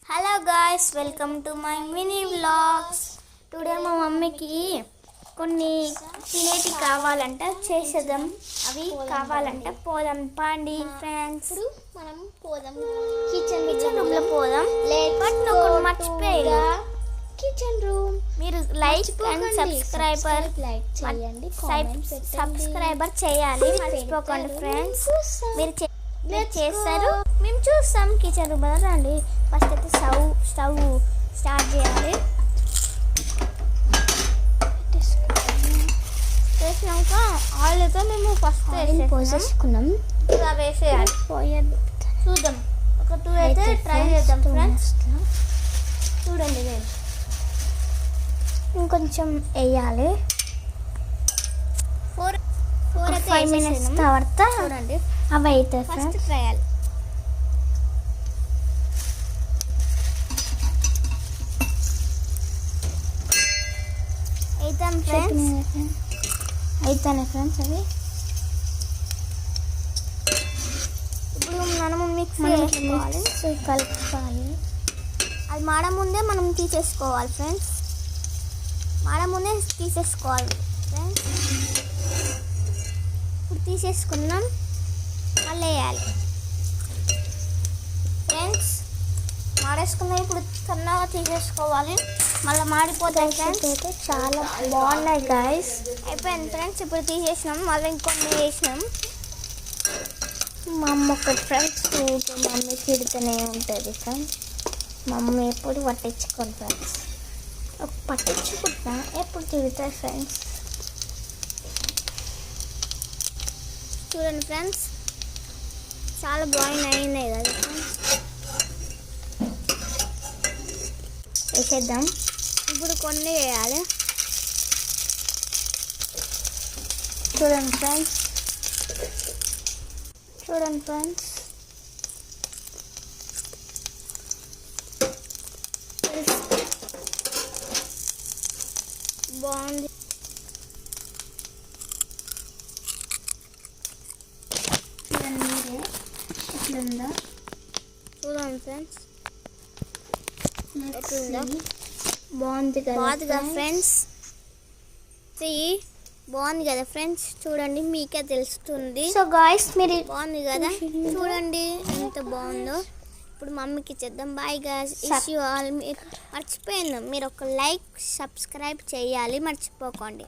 Hello guys, welcome to my mini vlogs. Today మా మమ్మీకి కొన్ని తినేటి కావాలంట, చేసేద్దాం. అవి కావాలంట, పోదాం పాండి ఫ్రెండ్స్. మనం పోదాం కిచెన్ రూమ్ లో పోదాం. బట్ నువ్వు మర్చిపోయా కిచెన్ రూమ్. మీరు లైక్ అండ్ సబ్స్క్రైబర్ చేయాలి, మర్చిపోకండి ఫ్రెండ్స్. మీరు చేస్తారు, మేము చూస్తాం. కిచెన్ రూమ్ రండి. ఫస్ట్ అయితే స్టవ్ స్టార్ట్ చేయాలి. వేసినాక ఆయిల్ అయితే మేము ఫస్ట్ పోసేసుకున్నాం. ఇలా వేసేయాలి. చూద్దాం, ఒక 2 అయితే ట్రై చేద్దాం ఫ్రెండ్స్. చూడండి, నేను ఇంకొంచెం వేయాలి. 5 minutes తర్వాత చూడండి. అవి అయితే ఫస్ట్ ట్రయల్. అయితేనే ఫ్రెండ్స్ అవి ఇప్పుడు మనము మిక్స్ కలుపుకోవాలి. అది మాడ ముందే మనం తీసేసుకోవాలి ఫ్రెండ్స్. మాడ ముందే తీసేసుకోవాలి ఫ్రెండ్స్. ఇప్పుడు తీసేసుకున్నాం, మళ్ళీ వేయాలి ఫ్రెండ్స్. మాడేసుకున్నాం, ఇప్పుడు సన్నగా తీసేసుకోవాలి, మళ్ళీ మాడిపోతాయి ఫ్రెండ్స్. అయితే చాలా బాగున్నాయి గాయస్. అయిపోయింది ఫ్రెండ్స్. ఇప్పుడు తీసేసినాం, మళ్ళీ ఇంకొన్ని వేసినాం. మా అమ్మ ఒకటి ఫ్రెండ్స్, మమ్మీ తిడుతూనే ఉంటుంది ఫ్రెండ్స్. మమ్మీ ఎప్పుడు పట్టించుకోండి ఫ్రెండ్స్. పట్టించుకుంటా ఎప్పుడు తిడుతాయి ఫ్రెండ్స్. చూడండి ఫ్రెండ్స్, చాలా అయినాయి కదా ఫ్రెండ్స్. వేసేద్దాం. ఇప్పుడు కొన్ని వేయాలి. చూడండి ఫ్రెండ్స్, చూడండి ఫ్రెండ్స్. బాగుంది. ఎట్లుందో చూడండి ఫ్రెండ్స్, ఎట్లుందో. బాగుంది కదా ఫ్రెండ్స్. బాగుంది కదా ఫ్రెండ్స్, చూడండి, మీకే తెలుస్తుంది. సో గాయ్స్, మీరు బాగుంది కదా, చూడండి ఎంత బాగుందో. ఇప్పుడు మమ్మీకి ఇచ్చేద్దాం. Bye guys, issue all. మర్చిపోయాను, మీరు ఒక లైక్ సబ్స్క్రైబ్ చేయాలి, మర్చిపోకండి.